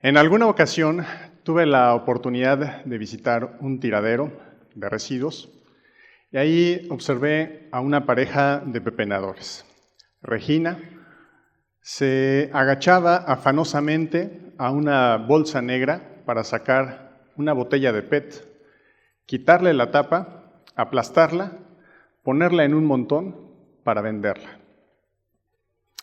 En alguna ocasión tuve la oportunidad de visitar un tiradero de residuos y ahí observé a una pareja de pepenadores. Regina se agachaba afanosamente a una bolsa negra para sacar una botella de PET, quitarle la tapa, aplastarla, ponerla en un montón para venderla.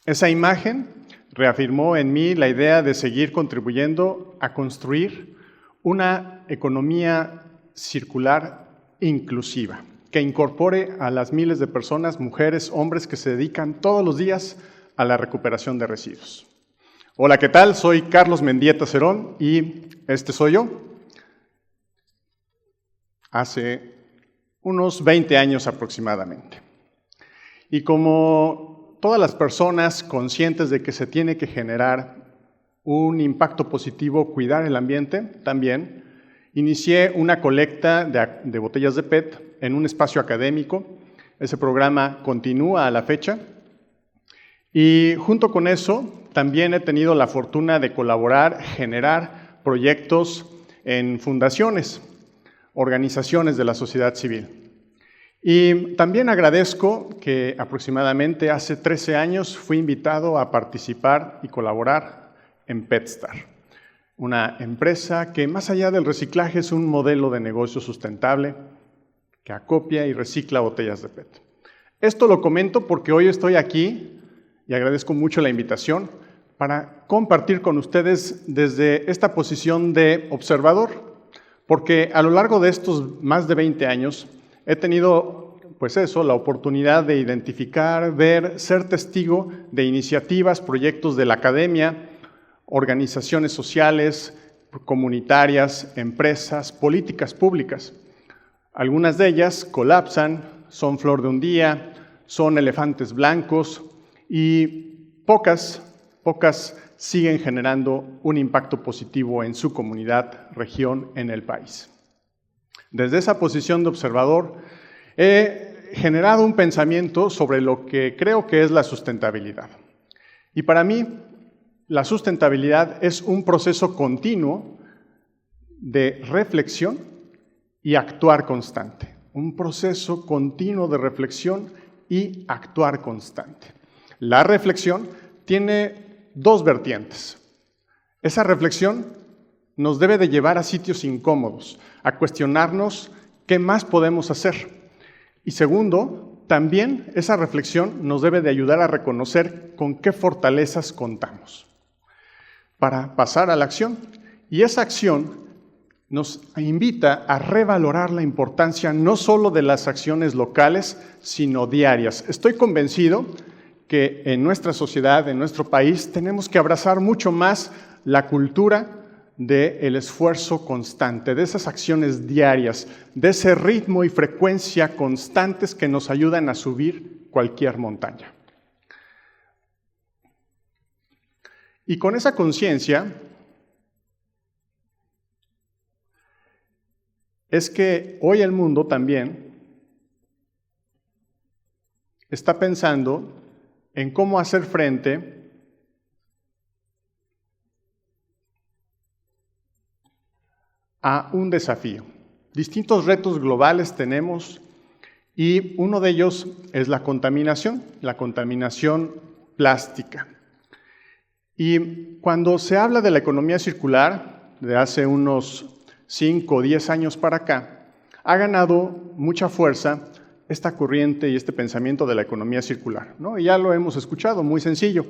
Esa imagen reafirmó en mí la idea de seguir contribuyendo a construir una economía circular inclusiva, que incorpore a las miles de personas, mujeres, hombres, que se dedican todos los días a la recuperación de residuos. Hola, ¿qué tal? Soy Carlos Mendieta Cerón y este soy yo. Hace unos 20 años aproximadamente. Y como todas las personas conscientes de que se tiene que generar un impacto positivo, cuidar el ambiente, también inicié una colecta de botellas de PET en un espacio académico. Ese programa continúa a la fecha. Y junto con eso, también he tenido la fortuna de colaborar, generar proyectos en fundaciones, organizaciones de la sociedad civil. Y también agradezco que aproximadamente hace 13 años fui invitado a participar y colaborar en PetStar, una empresa que más allá del reciclaje es un modelo de negocio sustentable que acopia y recicla botellas de PET. Esto lo comento porque hoy estoy aquí y agradezco mucho la invitación para compartir con ustedes desde esta posición de observador, porque a lo largo de estos más de 20 años he tenido, la oportunidad de identificar, ver, ser testigo de iniciativas, proyectos de la academia, organizaciones sociales, comunitarias, empresas, políticas públicas. Algunas de ellas colapsan, son flor de un día, son elefantes blancos y pocas siguen generando un impacto positivo en su comunidad, región, en el país. Desde esa posición de observador, he generado un pensamiento sobre lo que creo que es la sustentabilidad. Y para mí, la sustentabilidad es un proceso continuo de reflexión y actuar constante. Un proceso continuo de reflexión y actuar constante. La reflexión tiene dos vertientes. Esa reflexión nos debe de llevar a sitios incómodos, a cuestionarnos qué más podemos hacer. Y segundo, también esa reflexión nos debe de ayudar a reconocer con qué fortalezas contamos para pasar a la acción. Y esa acción nos invita a revalorar la importancia no solo de las acciones locales, sino diarias. Estoy convencido que en nuestra sociedad, en nuestro país, tenemos que abrazar mucho más la cultura del esfuerzo constante, de esas acciones diarias, de ese ritmo y frecuencia constantes que nos ayudan a subir cualquier montaña. Y con esa conciencia es que hoy el mundo también está pensando en cómo hacer frente a un desafío. Distintos retos globales tenemos y uno de ellos es la contaminación plástica. Y cuando se habla de la economía circular, de hace unos 5 o 10 años para acá, ha ganado mucha fuerza esta corriente y este pensamiento de la economía circular, ¿no? Y ya lo hemos escuchado, muy sencillo.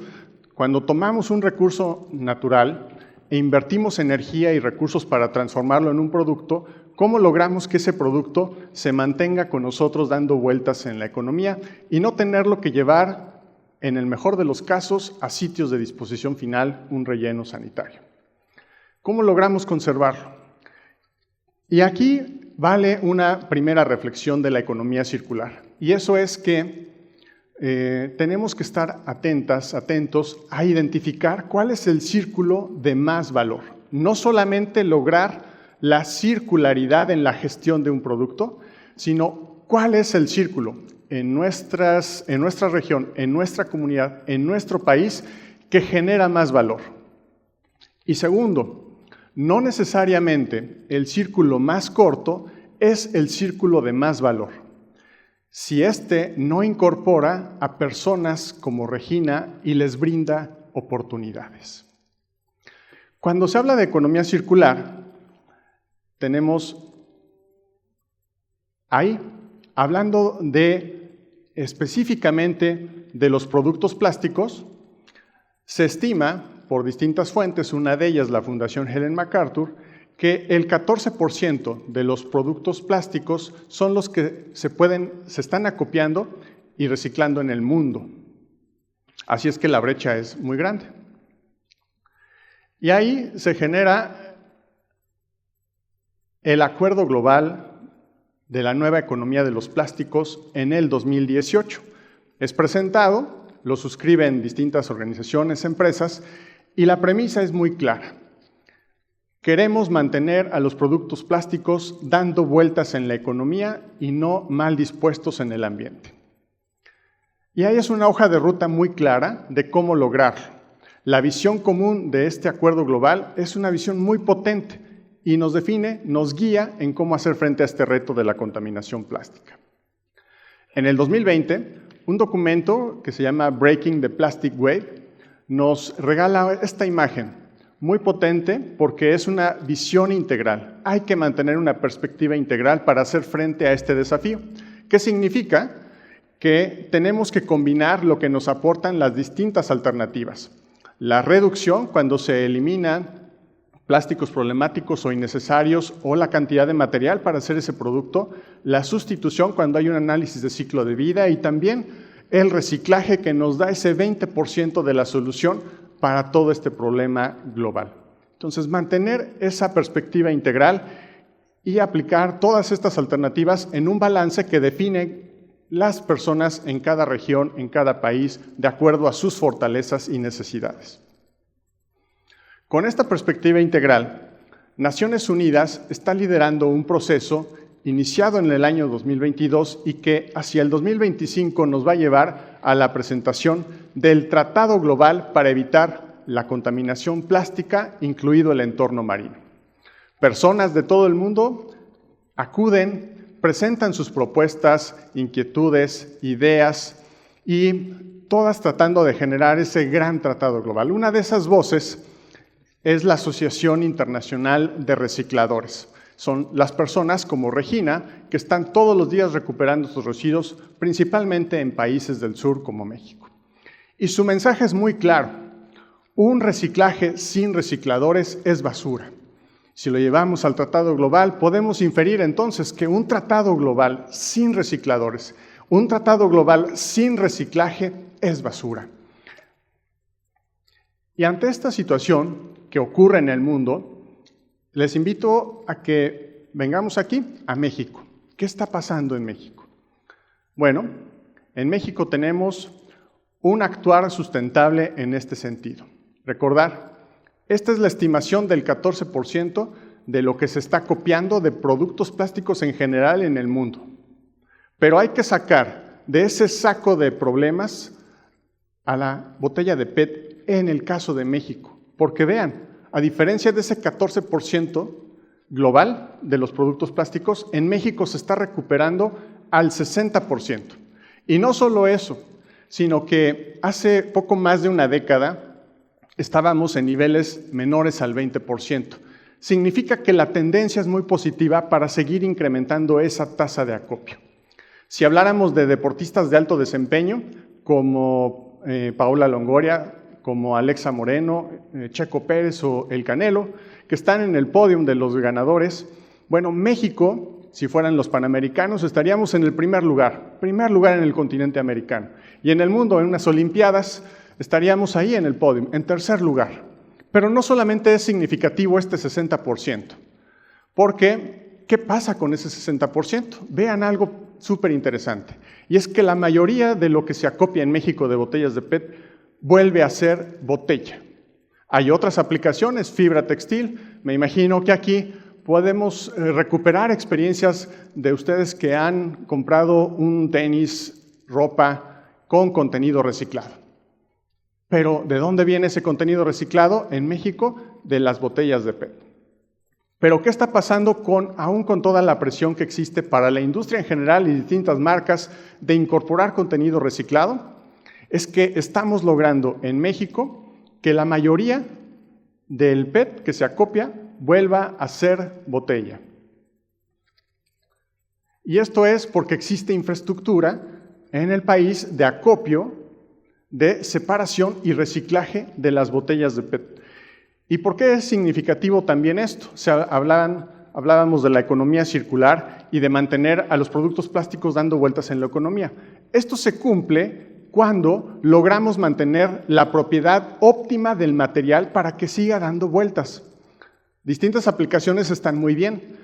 Cuando tomamos un recurso natural e invertimos energía y recursos para transformarlo en un producto, ¿cómo logramos que ese producto se mantenga con nosotros dando vueltas en la economía y no tenerlo que llevar, en el mejor de los casos, a sitios de disposición final, un relleno sanitario? ¿Cómo logramos conservarlo? Y aquí vale una primera reflexión de la economía circular, y eso es que tenemos que estar atentos a identificar cuál es el círculo de más valor. No solamente lograr la circularidad en la gestión de un producto, sino cuál es el círculo en nuestra región, en nuestra comunidad, en nuestro país, que genera más valor. Y segundo, no necesariamente el círculo más corto es el círculo de más valor. Si éste no incorpora a personas como Regina y les brinda oportunidades. Cuando se habla de economía circular, tenemos ahí, hablando específicamente de los productos plásticos, se estima por distintas fuentes, una de ellas la Fundación Ellen MacArthur, que el 14% de los productos plásticos son los que se están acopiando y reciclando en el mundo. Así es que la brecha es muy grande. Y ahí se genera el Acuerdo Global de la Nueva Economía de los Plásticos en el 2018. Es presentado, lo suscriben distintas organizaciones, empresas, y la premisa es muy clara. Queremos mantener a los productos plásticos dando vueltas en la economía y no mal dispuestos en el ambiente. Y ahí es una hoja de ruta muy clara de cómo lograrlo. La visión común de este acuerdo global es una visión muy potente y nos define, nos guía en cómo hacer frente a este reto de la contaminación plástica. En el 2020, un documento que se llama Breaking the Plastic Wave nos regala esta imagen muy potente porque es una visión integral. Hay que mantener una perspectiva integral para hacer frente a este desafío. ¿Qué significa? Que tenemos que combinar lo que nos aportan las distintas alternativas. La reducción, cuando se eliminan plásticos problemáticos o innecesarios o la cantidad de material para hacer ese producto. La sustitución, cuando hay un análisis de ciclo de vida, y también el reciclaje, que nos da ese 20% de la solución para todo este problema global. Entonces, mantener esa perspectiva integral y aplicar todas estas alternativas en un balance que define las personas en cada región, en cada país, de acuerdo a sus fortalezas y necesidades. Con esta perspectiva integral, Naciones Unidas está liderando un proceso iniciado en el año 2022 y que hacia el 2025 nos va a llevar a la presentación del Tratado Global para evitar la contaminación plástica, incluido el entorno marino. Personas de todo el mundo acuden, presentan sus propuestas, inquietudes, ideas, y todas tratando de generar ese gran tratado global. Una de esas voces es la Asociación Internacional de Recicladores. Son las personas como Regina, que están todos los días recuperando sus residuos, principalmente en países del sur como México. Y su mensaje es muy claro: un reciclaje sin recicladores es basura. Si lo llevamos al tratado global, podemos inferir entonces que un tratado global sin recicladores, un tratado global sin reciclaje es basura. Y ante esta situación que ocurre en el mundo, les invito a que vengamos aquí, a México. ¿Qué está pasando en México? Bueno, en México tenemos un actuar sustentable en este sentido. Recordar, esta es la estimación del 14% de lo que se está copiando de productos plásticos en general en el mundo. Pero hay que sacar de ese saco de problemas a la botella de PET en el caso de México. Porque vean, a diferencia de ese 14% global de los productos plásticos, en México se está recuperando al 60%. Y no solo eso, sino que hace poco más de una década estábamos en niveles menores al 20%. Significa que la tendencia es muy positiva para seguir incrementando esa tasa de acopio. Si habláramos de deportistas de alto desempeño, como Paola Longoria, como Alexa Moreno, Checo Pérez o El Canelo, que están en el podio de los ganadores, bueno, México, si fueran los panamericanos, estaríamos en el primer lugar en el continente americano. Y en el mundo, en unas olimpiadas, estaríamos ahí en el podio, en tercer lugar. Pero no solamente es significativo este 60%, porque ¿qué pasa con ese 60%? Vean algo súper interesante, y es que la mayoría de lo que se acopia en México de botellas de PET vuelve a ser botella. Hay otras aplicaciones, fibra textil. Me imagino que aquí podemos recuperar experiencias de ustedes que han comprado un tenis, ropa con contenido reciclado. Pero ¿de dónde viene ese contenido reciclado? En México, de las botellas de PET. Pero ¿qué está pasando aún con toda la presión que existe para la industria en general y distintas marcas de incorporar contenido reciclado? Es que estamos logrando en México que la mayoría del PET que se acopia vuelva a ser botella. Y esto es porque existe infraestructura en el país de acopio, de separación y reciclaje de las botellas de PET. ¿Y por qué es significativo también esto? Hablábamos de la economía circular y de mantener a los productos plásticos dando vueltas en la economía. Esto se cumple cuando logramos mantener la propiedad óptima del material para que siga dando vueltas. Distintas aplicaciones están muy bien,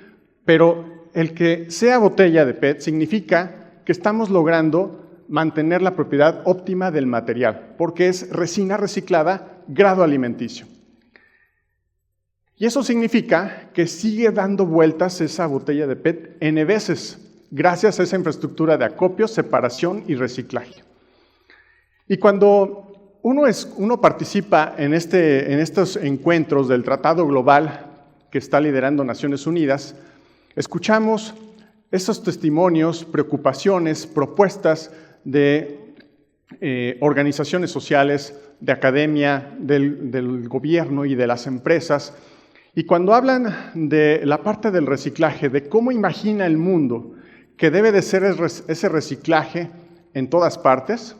pero el que sea botella de PET significa que estamos logrando mantener la propiedad óptima del material, porque es resina reciclada grado alimenticio. Y eso significa que sigue dando vueltas esa botella de PET N veces, gracias a esa infraestructura de acopio, separación y reciclaje. Y cuando uno participa en estos encuentros del Tratado Global que está liderando Naciones Unidas, escuchamos esos testimonios, preocupaciones, propuestas de organizaciones sociales, de academia, del gobierno y de las empresas. Y cuando hablan de la parte del reciclaje, de cómo imagina el mundo que debe de ser ese reciclaje en todas partes,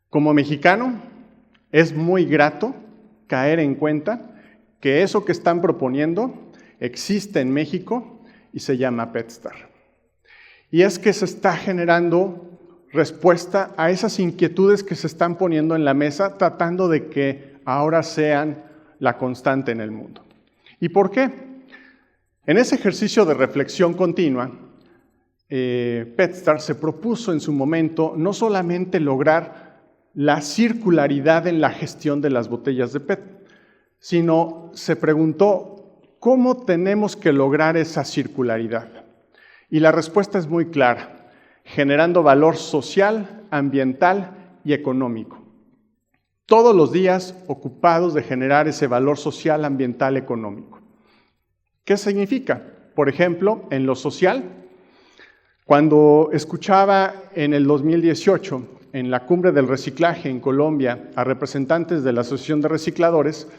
como mexicano es muy grato caer en cuenta que eso que están proponiendo existe en México y se llama PetStar. Y es que se está generando respuesta a esas inquietudes que se están poniendo en la mesa, tratando de que ahora sean la constante en el mundo. ¿Y por qué? En ese ejercicio de reflexión continua, PetStar se propuso en su momento no solamente lograr la circularidad en la gestión de las botellas de PET, sino se preguntó cómo tenemos que lograr esa circularidad. Y la respuesta es muy clara, generando valor social, ambiental y económico. Todos los días ocupados de generar ese valor social, ambiental, económico. ¿Qué significa? Por ejemplo, en lo social, cuando escuchaba en el 2018 en la Cumbre del Reciclaje en Colombia a representantes de la Asociación de Recicladores,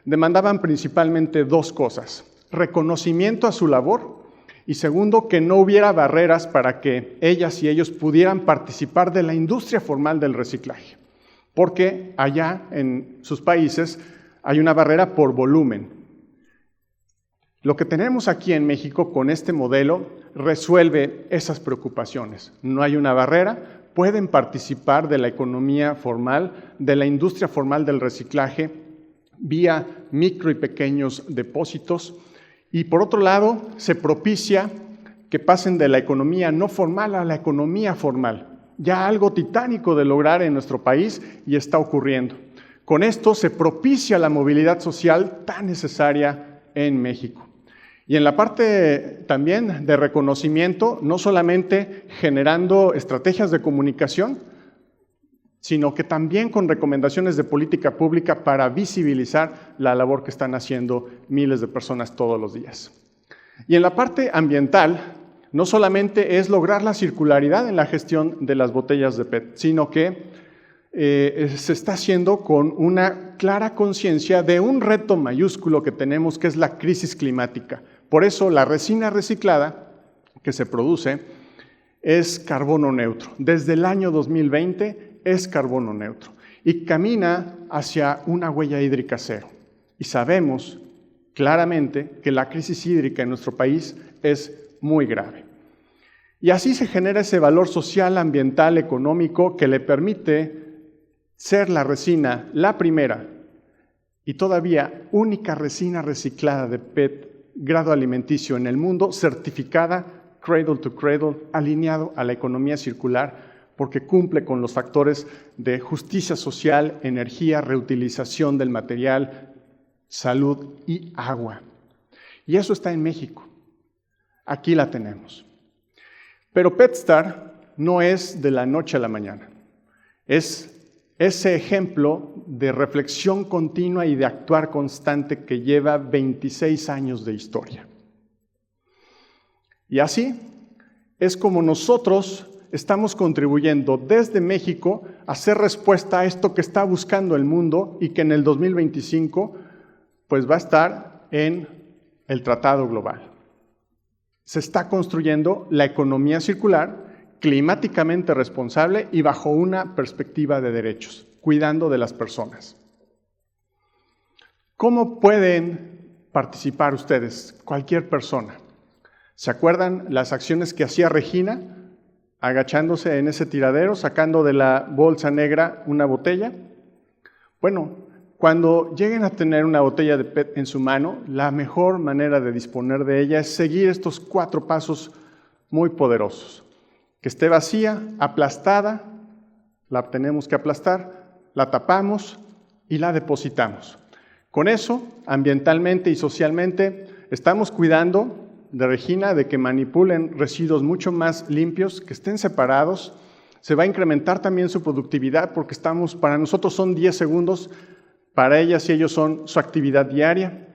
demandaban principalmente dos cosas: reconocimiento a su labor y segundo, que no hubiera barreras para que ellas y ellos pudieran participar de la industria formal del reciclaje, porque allá en sus países hay una barrera por volumen. Lo que tenemos aquí en México con este modelo resuelve esas preocupaciones. No hay una barrera, pueden participar de la economía formal, de la industria formal del reciclaje, vía micro y pequeños depósitos. Y por otro lado, se propicia que pasen de la economía no formal a la economía formal. Ya algo titánico de lograr en nuestro país y está ocurriendo. Con esto se propicia la movilidad social tan necesaria en México. Y en la parte también de reconocimiento, no solamente generando estrategias de comunicación, sino que también con recomendaciones de política pública para visibilizar la labor que están haciendo miles de personas todos los días. Y en la parte ambiental, no solamente es lograr la circularidad en la gestión de las botellas de PET, sino que se está haciendo con una clara conciencia de un reto mayúsculo que tenemos, que es la crisis climática. Por eso la resina reciclada que se produce es carbono neutro. Desde el año 2020 es carbono neutro y camina hacia una huella hídrica cero. Y sabemos claramente que la crisis hídrica en nuestro país es muy grave. Y así se genera ese valor social, ambiental, económico que le permite ser la resina, la primera y todavía única resina reciclada de PET grado alimenticio en el mundo, certificada Cradle to Cradle, alineado a la economía circular, porque cumple con los factores de justicia social, energía, reutilización del material, salud y agua. Y eso está en México. Aquí la tenemos. Pero PetStar no es de la noche a la mañana. Es ese ejemplo de reflexión continua y de actuar constante que lleva 26 años de historia. Y así es como nosotros estamos contribuyendo desde México a hacer respuesta a esto que está buscando el mundo y que en el 2025 pues va a estar en el Tratado Global. Se está construyendo la economía circular, climáticamente responsable y bajo una perspectiva de derechos, cuidando de las personas. ¿Cómo pueden participar ustedes? Cualquier persona. ¿Se acuerdan las acciones que hacía Regina? Agachándose en ese tiradero, sacando de la bolsa negra una botella. Bueno, cuando lleguen a tener una botella de PET en su mano, la mejor manera de disponer de ella es seguir estos 4 pasos muy poderosos. Que esté vacía, aplastada, la tenemos que aplastar, la tapamos y la depositamos. Con eso, ambientalmente y socialmente, estamos cuidando de Regina de que manipulen residuos mucho más limpios, que estén separados. Se va a incrementar también su productividad porque para nosotros son 10 segundos, para ellas y ellos son su actividad diaria,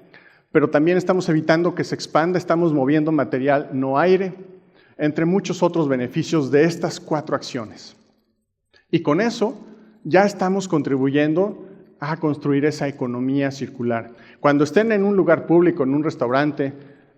pero también estamos evitando que se expanda, estamos moviendo material no aire, entre muchos otros beneficios de estas 4 acciones. Y con eso ya estamos contribuyendo a construir esa economía circular. Cuando estén en un lugar público, en un restaurante,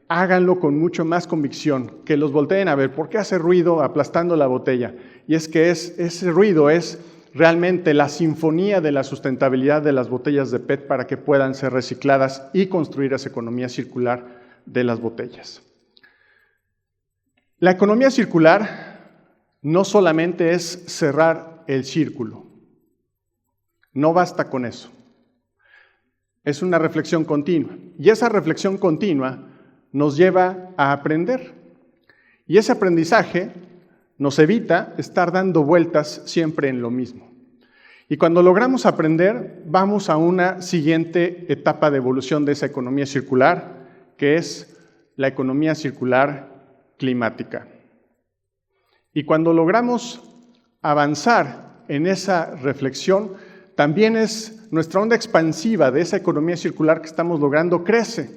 háganlo con mucho más convicción, que los volteen a ver. ¿Por qué hace ruido aplastando la botella? Y es que ese ruido es realmente la sinfonía de la sustentabilidad de las botellas de PET para que puedan ser recicladas y construir esa economía circular de las botellas. La economía circular no solamente es cerrar el círculo, no basta con eso. Es una reflexión continua y esa reflexión continua nos lleva a aprender y ese aprendizaje nos evita estar dando vueltas siempre en lo mismo. Y cuando logramos aprender, vamos a una siguiente etapa de evolución de esa economía circular, que es la economía circular climática. Y cuando logramos avanzar en esa reflexión, también es nuestra onda expansiva de esa economía circular que estamos logrando crece.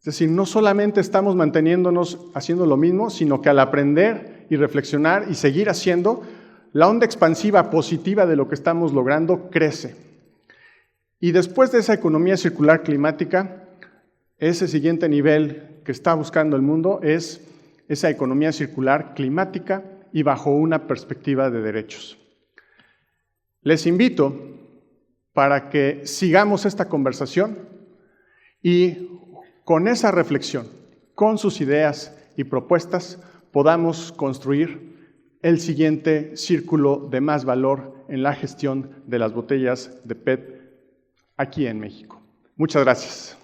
Es decir, no solamente estamos manteniéndonos haciendo lo mismo, sino que al aprender y reflexionar y seguir haciendo, la onda expansiva positiva de lo que estamos logrando crece. Y después de esa economía circular climática, ese siguiente nivel que está buscando el mundo es esa economía circular climática y bajo una perspectiva de derechos. Les invito para que sigamos esta conversación y con esa reflexión, con sus ideas y propuestas, podamos construir el siguiente círculo de más valor en la gestión de las botellas de PET aquí en México. Muchas gracias.